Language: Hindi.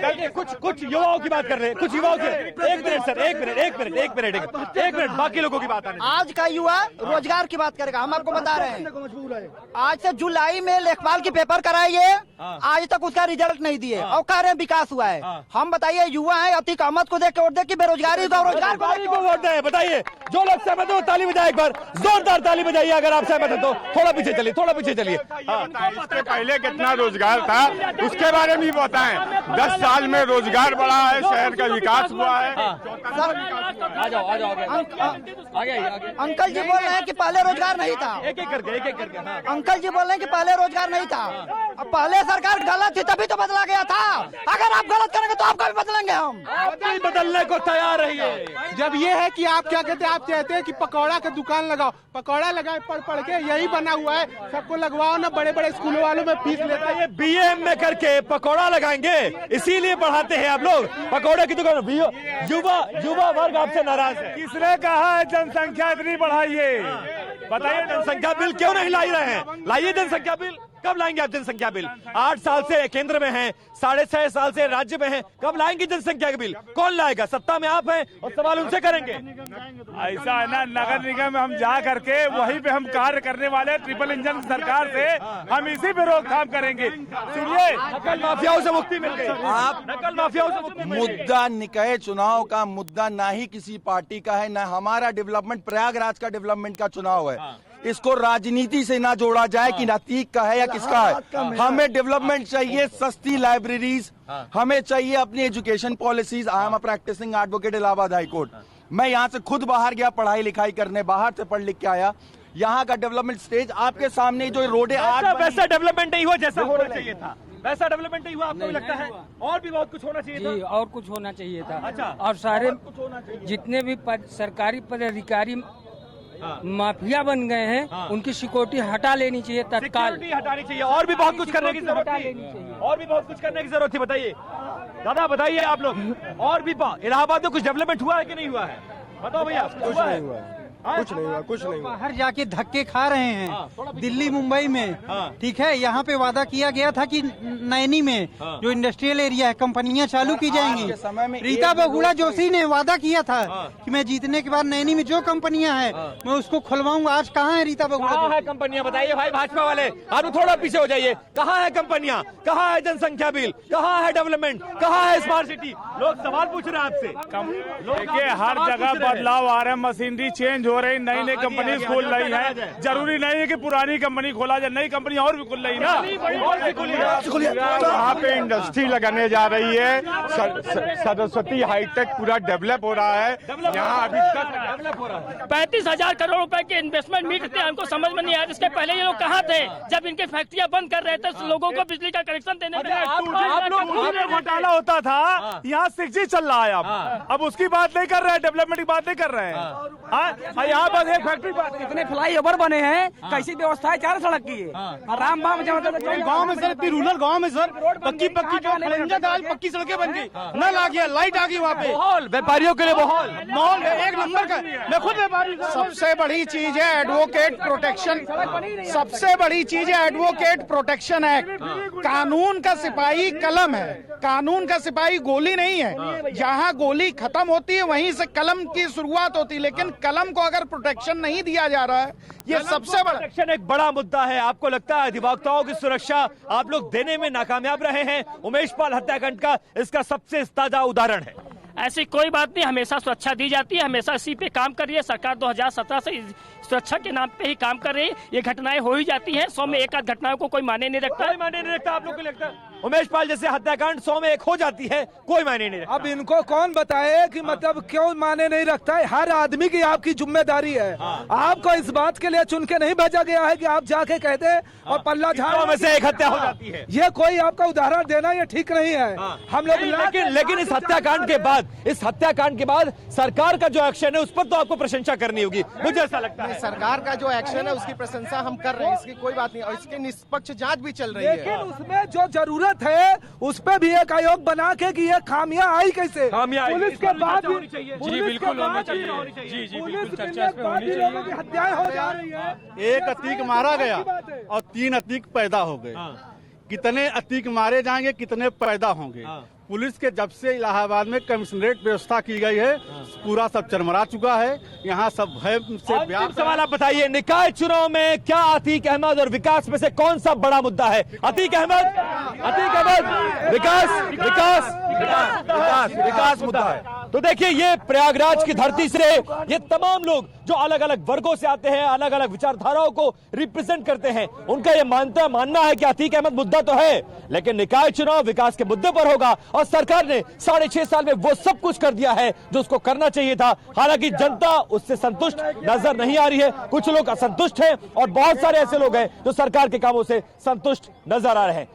कुछ युवाओं की बात कर रहे हैं, कुछ युवाओं की। एक मिनट सर, एक मिनट, बाकी लोगों की बात आने। आज का युवा रोजगार की बात करेगा, हम आपको बता रहे हैं। आज से जुलाई में लेखपाल की पेपर कराइए, आज तक उसका रिजल्ट नहीं दिए और कह रहे हैं विकास हुआ है। हम बताइए, युवा है, अतीक अहमद को देख के वोट दे की बेरोजगारी को रोजगार को वोट दे? बताइए, जो लोग सहमत हो ताली बजाए, एक बार जोरदार ताली बजाइए अगर आप सहमत हैं तो। थोड़ा पीछे चलिए, थोड़ा पीछे चलिए। इसके पहले कितना रोजगार था उसके बारे में बताएं। 10 साल में रोजगार बढ़ा है, शहर का विकास हुआ है। आ जाओ आगे। अंकल जी बोल रहे हैं कि पहले रोजगार नहीं था। एक एक करके अंकल जी बोल रहे हैं कि पहले रोजगार नहीं था। अब पहले सरकार गलत थी तभी तो बदला गया था। अगर आप गलत करेंगे तो आपका भी बदलेंगे हम। आपका भी बदलने को तैयार रहिए। जब ये है कि आप क्या कहते हैं, आप कहते हैं कि पकौड़ा का दुकान लगाओ, पकौड़ा लगाए पढ़ के यही बना हुआ है, सबको लगवाओ ना। बड़े बड़े स्कूलों वालों में फीस लेते हैं। ये बीएम में करके पकौड़ा लगाएंगे, इसीलिए बढ़ाते हैं आप लोग पकौड़े की दुकान। युवा वर्ग आपसे नाराज है। किसने कहा है जनसंख्या इतनी बढ़ाइए? बताइए, जनसंख्या बिल क्यों नहीं ला रहे हैं? लाइए जनसंख्या बिल। कब लाएंगे आप जनसंख्या बिल? 8 साल से केंद्र में हैं, 6.5 साल से राज्य में हैं, कब लाएंगे जनसंख्या बिल? कौन लाएगा? सत्ता में आप हैं और सवाल उनसे करेंगे। ऐसा है ना, नगर निगम में हम जा करके वहीं पे हम कार्य करने वाले ट्रिपल इंजन सरकार से हम इसी पे रोकथाम करेंगे। सुनिए, नकल माफियाओं से मुक्ति मिल गई। आप नकल माफियाओं से मुक्ति मिल गई। मुद्दा निकाय चुनाव का मुद्दा ना ही किसी पार्टी का है, ना हमारा डेवलपमेंट, प्रयागराज का डेवलपमेंट का चुनाव है। इसको राजनीति से ना जोड़ा जाए कि नतीक का है या किसका है। हमें डेवलपमेंट चाहिए, सस्ती लाइब्रेरीज, हमें चाहिए अपनी education policies. I am a practicing advocate Allahabad high court. मैं यहाँ से खुद बाहर गया पढ़ाई लिखाई करने, बाहर से पढ़ लिख के आया। यहाँ का डेवलपमेंट स्टेज आपके सामने जो रोडे आज वैसा डेवलपमेंट नहीं हुआ जैसा होना चाहिए था। वैसा डेवलपमेंट नहीं हुआ, आपको भी लगता है? और भी बहुत कुछ होना चाहिए था। जी, और कुछ होना चाहिए था। अच्छा, और सारे जितने भी सरकारी पदाधिकारी माफिया बन गए हैं, उनकी सिक्योरिटी हटा लेनी चाहिए तत्काल। हटानी चाहिए। और भी बहुत कुछ करने की जरूरत थी। और भी बहुत कुछ करने की जरूरत थी। बताइए दादा, बताइए आप लोग। और भी इलाहाबाद में कुछ डेवलपमेंट हुआ है कि नहीं हुआ है? बताओ भैया। कुछ नहीं हुआ। बाहर जाके धक्के खा रहे हैं दिल्ली मुंबई में। ठीक है, यहाँ पे वादा किया गया था कि नैनी में जो इंडस्ट्रियल एरिया है कंपनियां चालू की जाएंगी। रीता बहुगुणा जोशी ने वादा किया था कि मैं जीतने के बाद नैनी में जो कंपनियां हैं मैं उसको खुलवाऊंगा। आज कहाँ है रीता बहुगुणा? कहाँ है कंपनियां? बताइए भाई भाजपा वाले, आप थोड़ा पीछे हो जाइए। कहाँ है कंपनियां? कहाँ है जनसंख्या बिल? कहाँ है डेवलपमेंट? कहाँ है स्मार्ट सिटी? लोग सवाल पूछ रहे हैं आपसे। देखिए, हर जगह बदलाव आ रहे हैं, मशीनरी चेंज हो रही, नई कंपनी खोल रही है। जरूरी नहीं है कि पुरानी कंपनी खोला जाए, नई कंपनी और भी खुल रही है ना। वहाँ पे इंडस्ट्री लगाने जा रही है। सरस्वती हाईटेक पूरा डेवलप हो रहा है। यहाँ अभी तक डेवलप हो रहा है। 35,000 करोड़ रुपए के इन्वेस्टमेंट मीट थे, हमको समझ में नहीं आया। इसके पहले ये लोग कहाँ थे जब इनके फैक्ट्रियां बंद कर रहे थे लोगों को बिजली का कनेक्शन देने में? आप लोग घोटाला होता था, यहाँ 6G चल रहा है। अब उसकी बात नहीं कर रहे हैं, डेवलपमेंट की बात नहीं कर रहे हैं। यहाँ पर एक फैक्ट्री, कितने फ्लाई ओवर बने हैं, कैसी व्यवस्था है 4 सड़क की है। आराम गाँव में सर, रूरल गाँव में सर पक्की पक्की सड़कें बन गई, नल आ गया, लाइट आ गई। वहाँ पे माहौल व्यापारियों के लिए माहौल एक नंबर का। मैं खुद व्यापारी। सबसे बड़ी चीज है एडवोकेट प्रोटेक्शन। सबसे बड़ी चीज है एडवोकेट प्रोटेक्शन एक्ट। कानून का सिपाही कलम है, कानून का सिपाही गोली नहीं है। जहाँ गोली खत्म होती है वहीं से कलम की शुरुआत होती है, लेकिन कलम को अगर प्रोटेक्शन नहीं दिया जा रहा है, ये सबसे बड़ा प्रोटेक्शन एक बड़ा मुद्दा है। आपको लगता है अधिवक्ताओं की सुरक्षा आप लोग देने में नाकामयाब रहे हैं? उमेश पाल हत्याकांड का इसका सबसे ताजा उदाहरण है। ऐसी कोई बात नहीं, हमेशा सुरक्षा दी जाती है, हमेशा इसी पे काम कर रही है सरकार। 2017 से सुरक्षा के नाम पे ही काम कर रही है। ये घटनाएं हो ही जाती हैं, 100 में एक आध घटनाओं को कोई माने नहीं रखता। कोई माने नहीं रखता। आप लोग को लगता है उमेश पाल जैसे हत्याकांड 100 में एक हो जाती है, कोई मायने नहीं रखता? अब इनको कौन बताए कि मतलब क्यों माने नहीं रखता है? हर आदमी की आपकी जिम्मेदारी है। आपको इस बात के लिए चुन के नहीं भेजा गया है कि आप जाके कह दे और पल्ला झाड़ में से एक हत्या हो जाती है। ये कोई आपका उदाहरण देना ये ठीक नहीं है। हम लोग लेकिन इस हत्याकांड के बाद सरकार का जो एक्शन है उस पर तो आपको प्रशंसा करनी होगी, मुझे ऐसा लगता है। सरकार का जो एक्शन है उसकी प्रशंसा हम कर रहे हैं, इसकी कोई बात नहीं, और इसकी निष्पक्ष जांच भी चल रही है। लेकिन उसमें जो जरूरत है उस पे भी एक आयोग बना के कि ये खामियां आई कैसे? पुलिस के बाद जी बिल्कुल होनी चाहिए। जी बिल्कुल चर्चा इस पे होनी चाहिए। हत्याएं हो जा रही है। एक अतीक मारा गया और 3 अतीक पैदा हो गए। कितने अतीक मारे जाएंगे, कितने पैदा होंगे? पुलिस के जब से इलाहाबाद में कमिश्नरेट व्यवस्था की गई है, पूरा सब चरमरा चुका है। यहाँ सब भय से अंतिम सवाल आप बताइए, निकाय चुनाव में क्या अतीक अहमद और विकास में से कौन सा बड़ा मुद्दा है? अतीक अहमद, विकास मुद्दा है। तो देखिए, ये प्रयागराज की धरती से ये तमाम लोग जो अलग अलग वर्गों से आते हैं, अलग अलग विचारधाराओं को रिप्रेजेंट करते हैं, उनका ये मानना है कि अतीक अहमद मुद्दा तो है, लेकिन निकाय चुनाव विकास के मुद्दे पर होगा। और सरकार ने 6.5 साल में वो सब कुछ कर दिया है जो उसको करना चाहिए था। हालांकि जनता उससे संतुष्ट नजर नहीं आ रही है, कुछ लोग असंतुष्ट हैं और बहुत सारे ऐसे लोग हैं जो सरकार के कामों से संतुष्ट नजर आ रहे हैं।